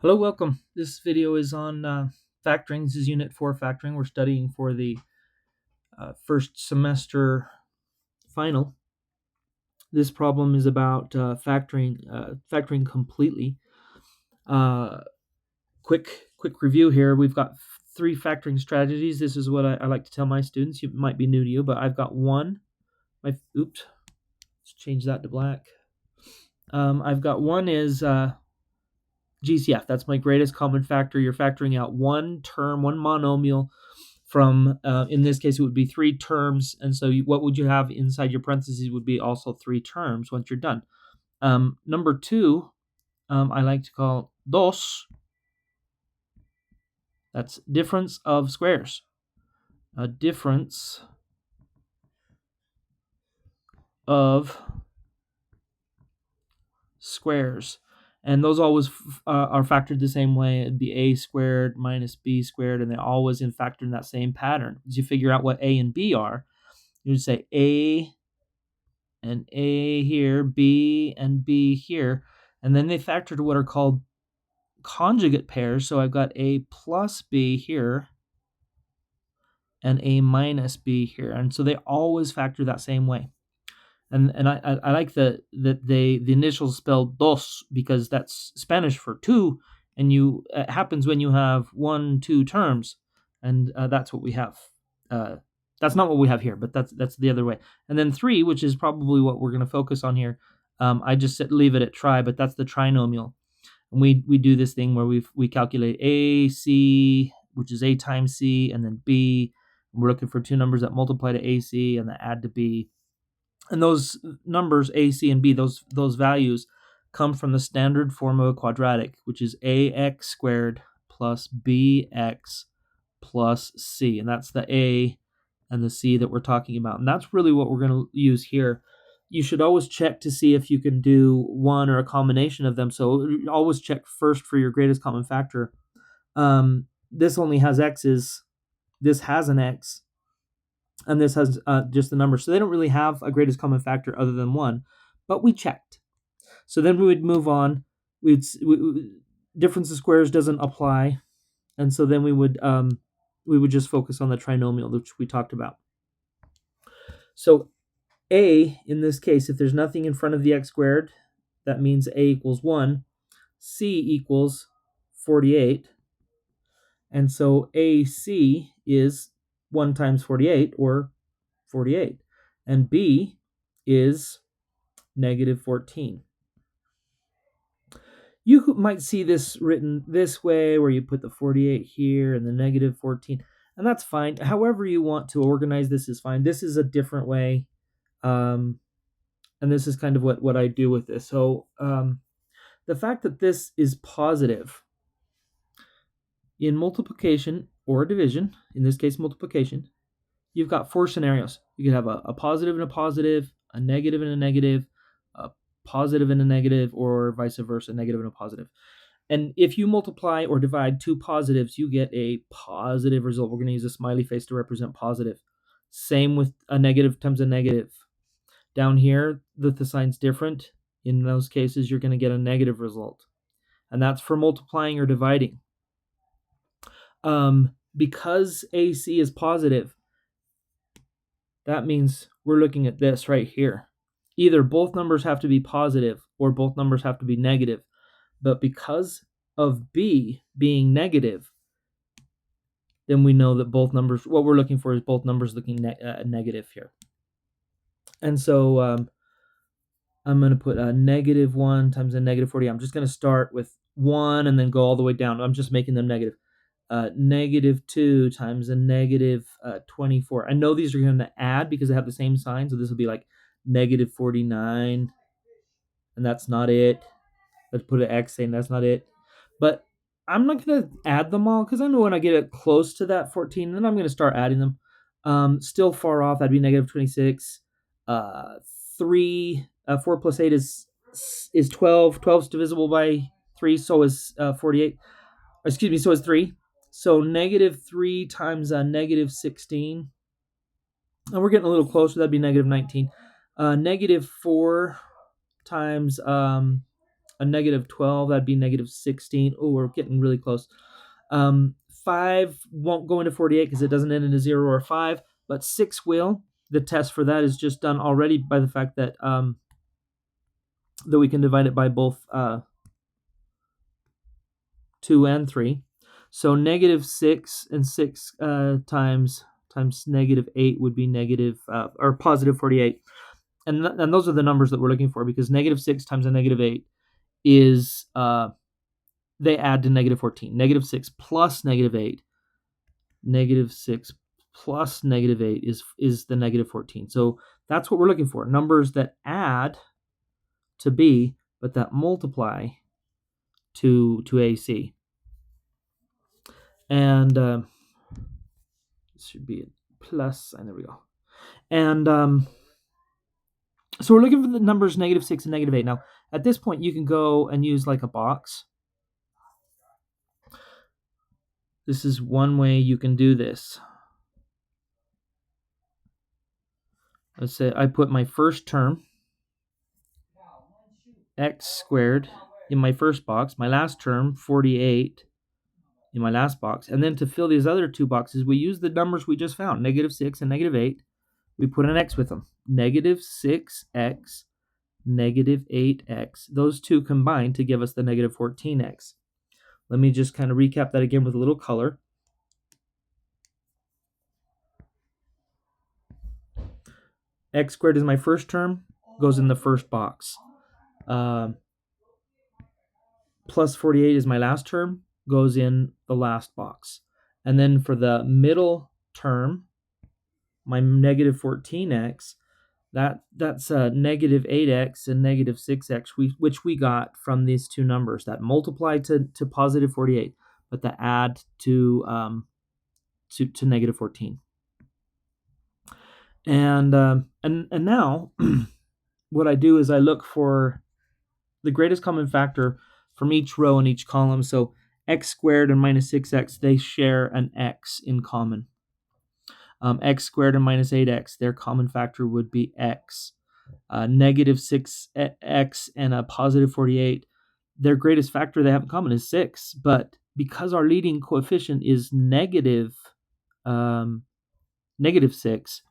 Hello, welcome. This video is on factoring. This is Unit 4 factoring. We're studying for the first semester final. This problem is about factoring completely. Uh, quick review here. We've got three factoring strategies. This is what I like to tell my students. It might be new to you, but I've got one. Oops, let's change that to black. I've got one is GCF. That's my greatest common factor. You're factoring out one term, one monomial from, in this case, it would be three terms. And so what would you have inside your parentheses would be also three terms once you're done. Number two, I like to call dos. That's difference of squares. A difference of squares. And those always are factored the same way. It'd be a squared minus b squared, and they always in factor in that same pattern. As you figure out what a and b are, you would say a and a here, b and b here, and then they factor to what are called conjugate pairs. So I've got a plus b here and a minus b here, and so they always factor that same way. And I like that the initials spelled dos because that's Spanish for two, and it happens when you have two terms, and that's what we have. That's not what we have here, but that's the other way. And then three, which is probably what we're going to focus on here. I just leave it at tri, but that's the trinomial. And we do this thing where we calculate a c, which is a times c, and then b. And we're looking for two numbers that multiply to ac and that add to b. And those numbers, a, c, and b, those values come from the standard form of a quadratic, which is ax squared plus bx plus c. And that's the a and the c that we're talking about. And that's really what we're going to use here. You should always check to see if you can do one or a combination of them. So always check first for your greatest common factor. This only has x's. This has an x. And this has just the number. So they don't really have a greatest common factor other than one, but we checked. So then we would move on. Difference of squares doesn't apply, and so then we would just focus on the trinomial, which we talked about. So a, in this case, if there's nothing in front of the x squared, that means a equals 1. C equals 48. And so AC is 1 times 48, or 48. And B is negative 14. You might see this written this way, where you put the 48 here and the negative 14, and that's fine. However you want to organize this is fine. This is a different way, and this is kind of what I do with this. So the fact that this is positive in multiplication or division, in this case multiplication, you've got four scenarios. You can have a positive and a positive, a negative and a negative, a positive and a negative, or vice versa, negative and a positive. And if you multiply or divide two positives, you get a positive result. We're going to use a smiley face to represent positive. Same with a negative times a negative. Down here, the sign's different. In those cases, you're going to get a negative result. And that's for multiplying or dividing. Because AC is positive, that means we're looking at this right here. Either both numbers have to be positive or both numbers have to be negative. But because of B being negative, then we know that both numbers, what we're looking for is both numbers looking negative here. And so I'm going to put a negative 1 times a negative 40. I'm just going to start with 1 and then go all the way down. I'm just making them negative. Negative 2 times a negative 24. I know these are going to add because they have the same sign. So this will be like negative 49. And that's not it. Let's put an X saying that's not it. But I'm not going to add them all because I know when I get it close to that 14, then I'm going to start adding them. Still far off. That'd be negative 26. 4 plus 8 is 12. 12 is divisible by 3, so is 48. Excuse me, so is 3. So negative 3 times negative 16. And we're getting a little closer. That'd be negative 19. Negative 4 times a negative 12, that'd be negative 16. Oh, we're getting really close. 5 won't go into 48 because it doesn't end in a 0 or a 5, but 6 will. The test for that is just done already by the fact that that we can divide it by both 2 and 3. So negative 6 and 6 times negative 8 would be negative or positive 48. And those are the numbers that we're looking for, because negative 6 times a negative 8 is they add to negative 14. Negative 6 plus negative 8. Negative 6 plus negative 8 is the negative 14. So that's what we're looking for. Numbers that add to B, but that multiply to AC. And this should be a plus sign. There we go. And so we're looking for the numbers negative 6 and negative 8. Now, at this point, you can go and use like a box. This is one way you can do this. Let's say I put my first term, x squared, in my first box, my last term, 48, in my last box. And then to fill these other two boxes, we use the numbers we just found, negative 6 and negative 8. We put an x with them. Negative 6x, negative 8x. Those two combine to give us the negative 14x. Let me just kind of recap that again with a little color. X squared is my first term, goes in the first box. Plus 48 is my last term, goes in the last box. And then for the middle term, my negative 14x, that's negative 8x and negative 6x, which we got from these two numbers that multiply to positive 48, but that add to negative 14. And now what I do is I look for the greatest common factor from each row and each column. So x squared and minus 6x, they share an x in common. X squared and minus 8x, their common factor would be x. Negative 6x and a positive 48, their greatest factor they have in common is 6. But because our leading coefficient is negative 6,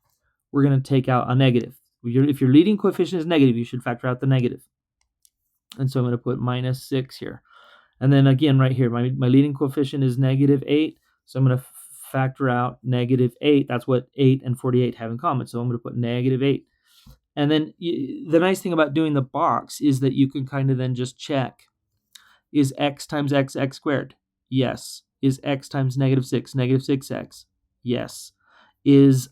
we're going to take out a negative. If your leading coefficient is negative, you should factor out the negative. And so I'm going to put minus 6 here. And then again, right here, my leading coefficient is negative 8. So I'm going to factor out negative 8. That's what 8 and 48 have in common. So I'm going to put negative 8. And then the nice thing about doing the box is that you can kind of then just check. Is x times x squared? Yes. Is x times negative 6 negative 6x? Yes. Is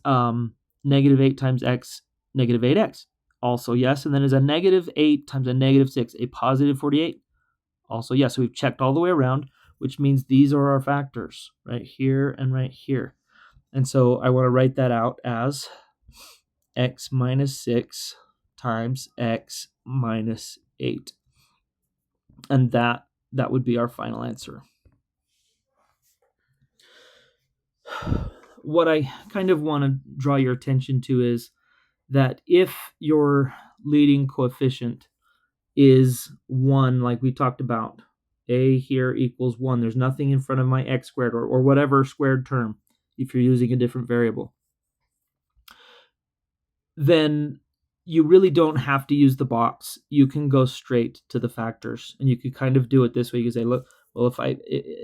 negative 8 times x negative 8x? Also yes. And then is a negative 8 times a negative 6 a positive 48? Also yes. So we've checked all the way around, which means these are our factors right here and right here. And so I want to write that out as x minus 6 times x minus 8. And that would be our final answer. What I kind of want to draw your attention to is that if your leading coefficient is 1, like we talked about, a here equals 1, there's nothing in front of my x squared or whatever squared term, if you're using a different variable, then you really don't have to use the box. You can go straight to the factors, and you could kind of do it this way. You can say, look, well,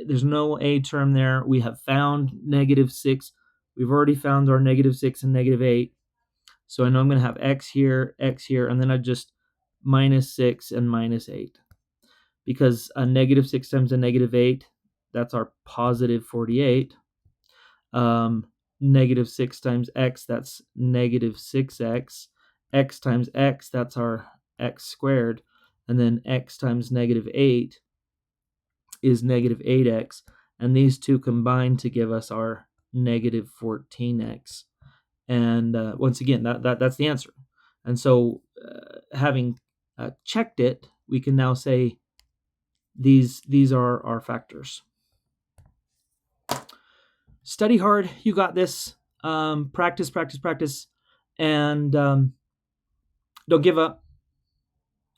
there's no a term there. We have found negative 6. We've already found our negative 6 and negative 8. So I know I'm going to have x here, and then I just minus 6 and minus 8. Because a negative 6 times a negative 8, that's our positive 48. Negative 6 times x, that's negative 6x. X times x, that's our x squared. And then x times negative 8 is negative 8x. And these two combine to give us our negative 14x. And once again, that's the answer. And so having checked it, we can now say these are our factors. Study hard. You got this. Practice. And don't give up.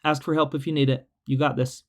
Ask for help if you need it. You got this.